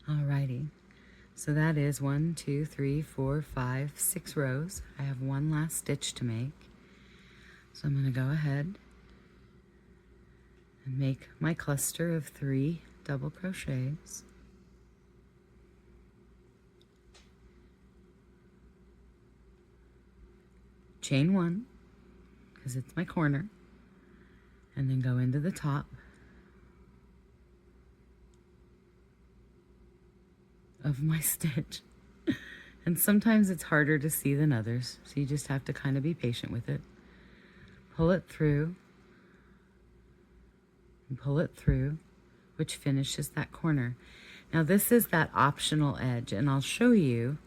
Alrighty, so that is 1, 2, 3, 4, 5, 6 rows. I have one last stitch to make. So I'm going to go ahead and make my cluster of 3 double crochets. Chain 1, because it's my corner, and then go into the top of my stitch. And sometimes it's harder to see than others, so you just have to kind of be patient with it. Pull it through, and pull it through, which finishes that corner. Now this is that optional edge, and I'll show you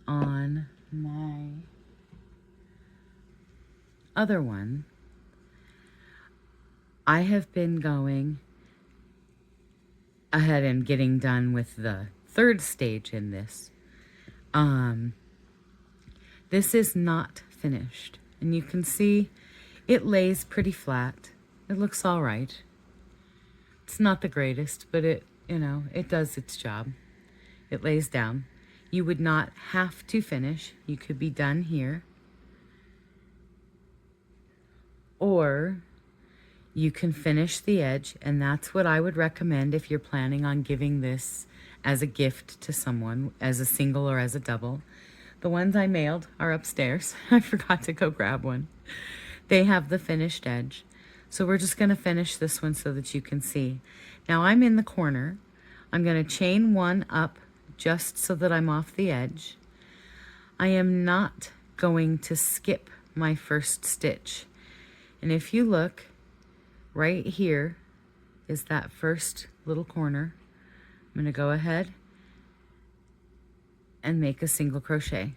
on my other one. I have been going ahead and getting done with the third stage in this. This is not finished, and you can see it lays pretty flat. It looks all right. It's not the greatest, but it does its job. It lays down. You would not have to finish. You could be done here, or you can finish the edge, and that's what I would recommend if you're planning on giving this as a gift to someone, as a single or as a double. The ones I mailed are upstairs. I forgot to go grab one. They have the finished edge. So we're just going to finish this one so that you can see. Now I'm in the corner. I'm going to chain 1 up just so that I'm off the edge. I am not going to skip my first stitch. And if you look, right here is that first little corner. I'm going to go ahead and make a single crochet.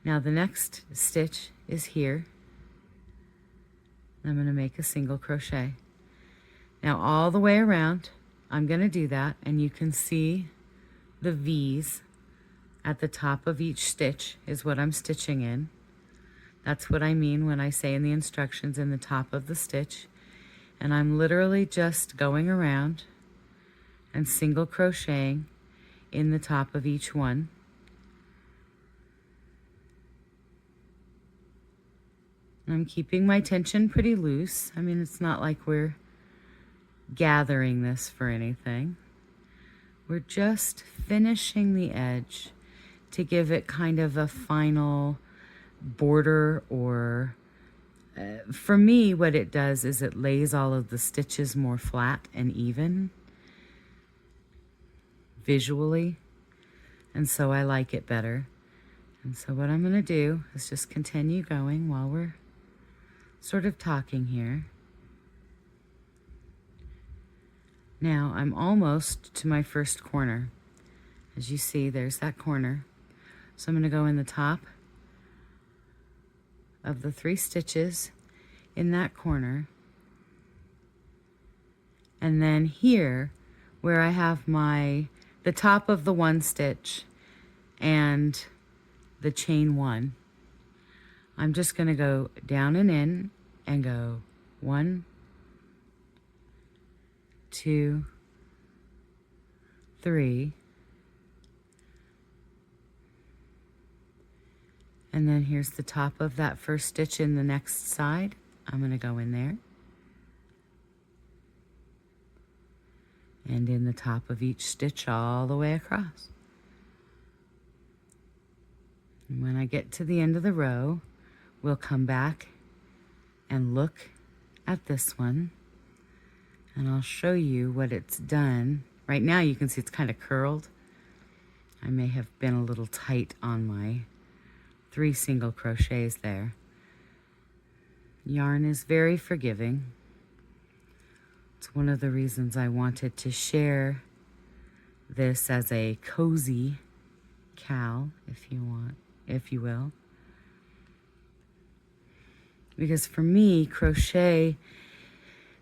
Now the next stitch is here. I'm going to make a single crochet. Now all the way around, I'm going to do that, and you can see the V's at the top of each stitch is what I'm stitching in. That's what I mean when I say in the instructions, in the top of the stitch. And I'm literally just going around and single crocheting in the top of each one. I'm keeping my tension pretty loose. I mean, it's not like we're gathering this for anything. We're just finishing the edge to give it kind of a final border, or for me, what it does is it lays all of the stitches more flat and even visually, and so I like it better. And so what I'm going to do is just continue going while we're sort of talking here. Now I'm almost to my first corner. As you see, there's that corner. So I'm going to go in the top of the 3 stitches in that corner. And then here, where I have the top of the 1 stitch and the chain 1, I'm just going to go down and in and go 1, 2, 3, and then here's the top of that first stitch in the next side. I'm going to go in there, and in the top of each stitch all the way across. And when I get to the end of the row, we'll come back and look at this one, and I'll show you what it's done. Right now you can see it's kind of curled. I may have been a little tight on my 3 single crochets there. Yarn is very forgiving. It's one of the reasons I wanted to share this as a cozy cal, if you will. Because for me, crochet,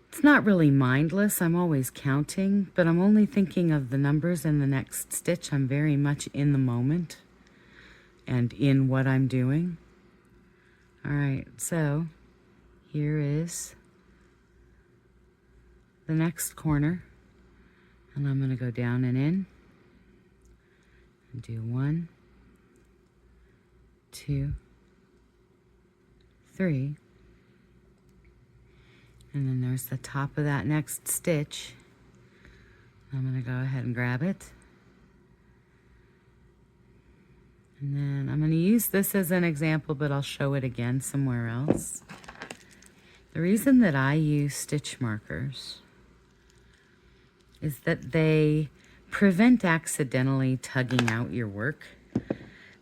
it's not really mindless. I'm always counting, but I'm only thinking of the numbers in the next stitch. I'm very much in the moment and in what I'm doing. All right, so here is the next corner, and I'm going to go down and in Do 1, 2, 3, and then there's the top of that next stitch. I'm going to go ahead and grab it. And then I'm going to use this as an example, but I'll show it again somewhere else. The reason that I use stitch markers is that they prevent accidentally tugging out your work.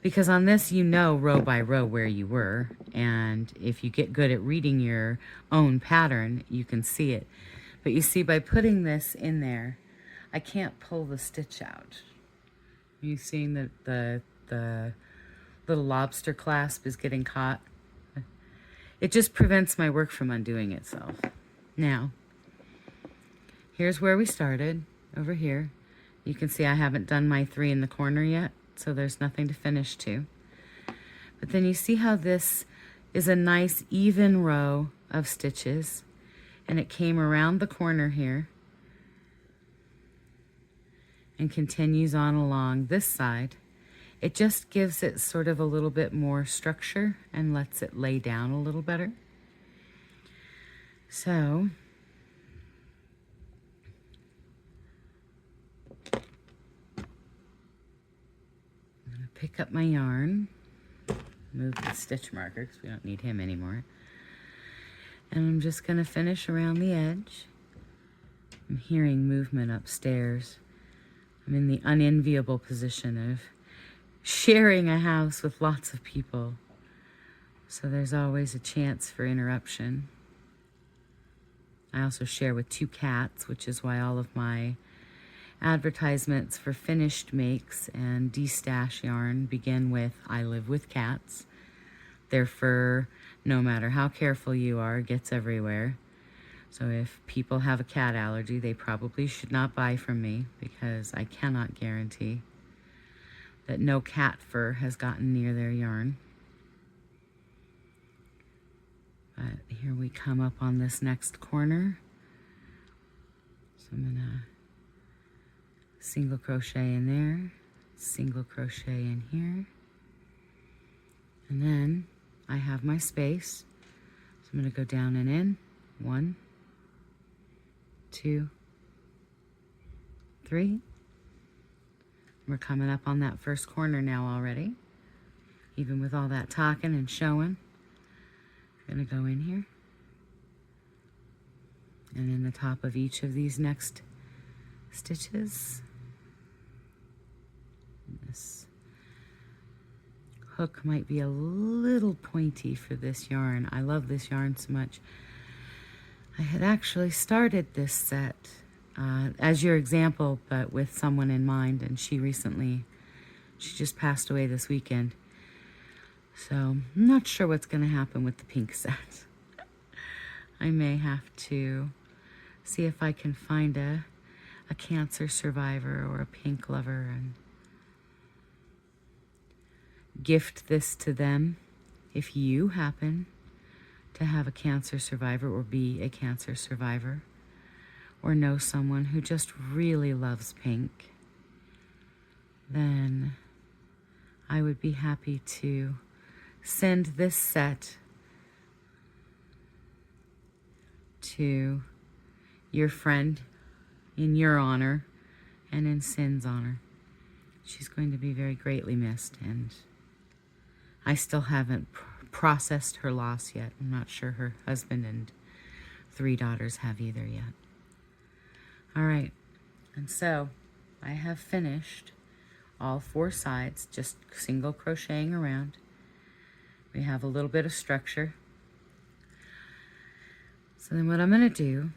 Because on this, you know row by row where you were, and if you get good at reading your own pattern, you can see it. But you see, by putting this in there, I can't pull the stitch out. Are you seeing that the little lobster clasp is getting caught? It just prevents my work from undoing itself. Now, here's where we started, over here. You can see I haven't done my 3 in the corner yet, so there's nothing to finish to. But then you see how this is a nice even row of stitches, and it came around the corner here and continues on along this side. It just gives it sort of a little bit more structure and lets it lay down a little better. So pick up my yarn, move the stitch marker because we don't need him anymore, and I'm just going to finish around the edge. I'm hearing movement upstairs. I'm in the unenviable position of sharing a house with lots of people, so there's always a chance for interruption. I also share with 2 cats, which is why all of my advertisements for finished makes and de-stash yarn begin with "I live with cats." Their fur, no matter how careful you are, gets everywhere. So if people have a cat allergy, they probably should not buy from me, because I cannot guarantee that no cat fur has gotten near their yarn. But here we come up on this next corner. So I'm gonna single crochet in there, single crochet in here, and then I have my space, so I'm going to go down and in. 1, 2, 3. We're coming up on that first corner now already, even with all that talking and showing. I'm going to go in here, and in the top of each of these next stitches, this hook might be a little pointy for this yarn. I love this yarn so much. I had actually started this set as your example, but with someone in mind, and she just passed away this weekend. So I'm not sure what's going to happen with the pink set. I may have to see if I can find a cancer survivor or a pink lover and gift this to them if you happen to have a cancer survivor or be a cancer survivor or know someone who just really loves pink. Then I would be happy to send this set to your friend in your honor and in Cin's honor. She's going to be very greatly missed, and I still haven't processed her loss yet. I'm not sure her husband and 3 daughters have either yet. All right, and so I have finished all 4 sides, just single crocheting around. We have a little bit of structure. So then what I'm going to do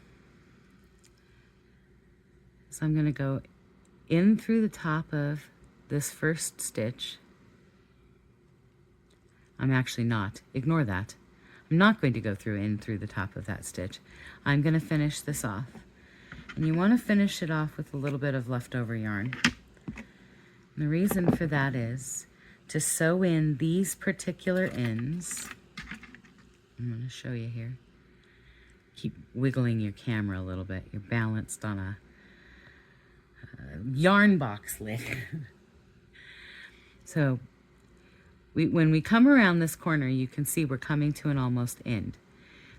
is I'm going to go in through the top of this first stitch. I'm actually not. Ignore that. I'm not going to go in through the top of that stitch. I'm going to finish this off. And you want to finish it off with a little bit of leftover yarn. And the reason for that is to sew in these particular ends. I'm going to show you here. Keep wiggling your camera a little bit. You're balanced on a yarn box lid. So when we come around this corner, you can see we're coming to an almost end.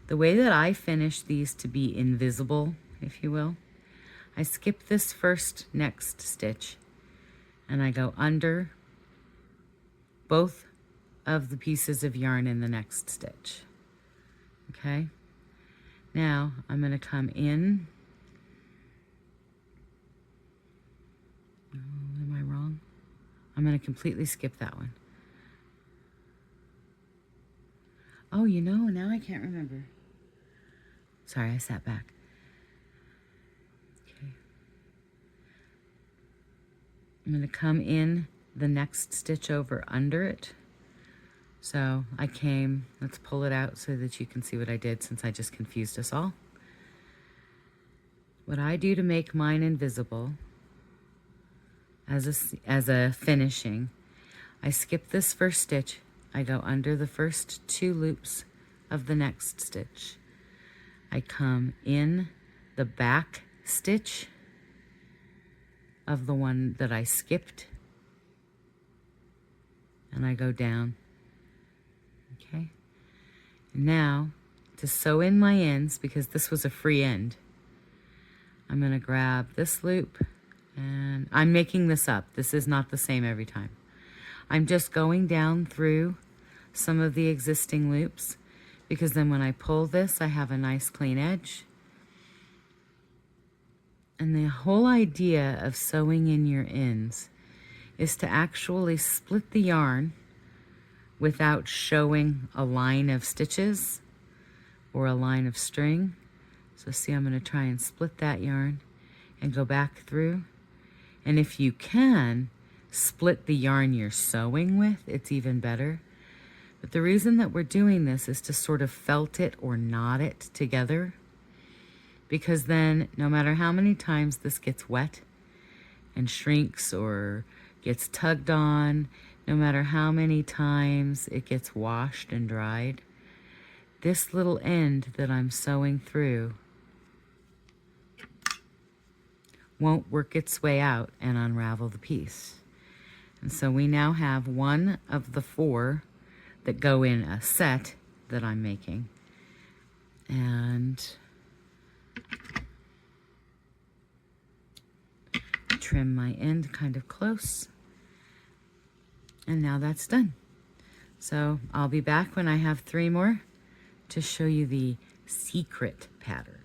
The way that I finish these to be invisible, if you will, I skip this first next stitch and I go under both of the pieces of yarn in the next stitch. Okay? Now I'm going to come in. Oh, am I wrong? I'm going to completely skip that one. Oh, you know, now I can't remember. Sorry, I sat back. Okay. I'm going to come in the next stitch over under it. So I came, let's pull it out so that you can see what I did, since I just confused us all. What I do to make mine invisible as a finishing, I skip this first stitch, I go under the first 2 loops of the next stitch. I come in the back stitch of the one that I skipped, and I go down. Okay. Now, to sew in my ends, because this was a free end, I'm going to grab this loop, and I'm making this up. This is not the same every time. I'm just going down through some of the existing loops, because then when I pull this, I have a nice clean edge. And the whole idea of sewing in your ends is to actually split the yarn without showing a line of stitches or a line of string. So see, I'm going to try and split that yarn and go back through. And if you can split the yarn you're sewing with, it's even better. But the reason that we're doing this is to sort of felt it or knot it together, because then no matter how many times this gets wet and shrinks or gets tugged on, no matter how many times it gets washed and dried, this little end that I'm sewing through won't work its way out and unravel the piece. And so we now have one of the 4 that go in a set that I'm making. And trim my end kind of close. And now that's done. So I'll be back when I have 3 more to show you the secret pattern.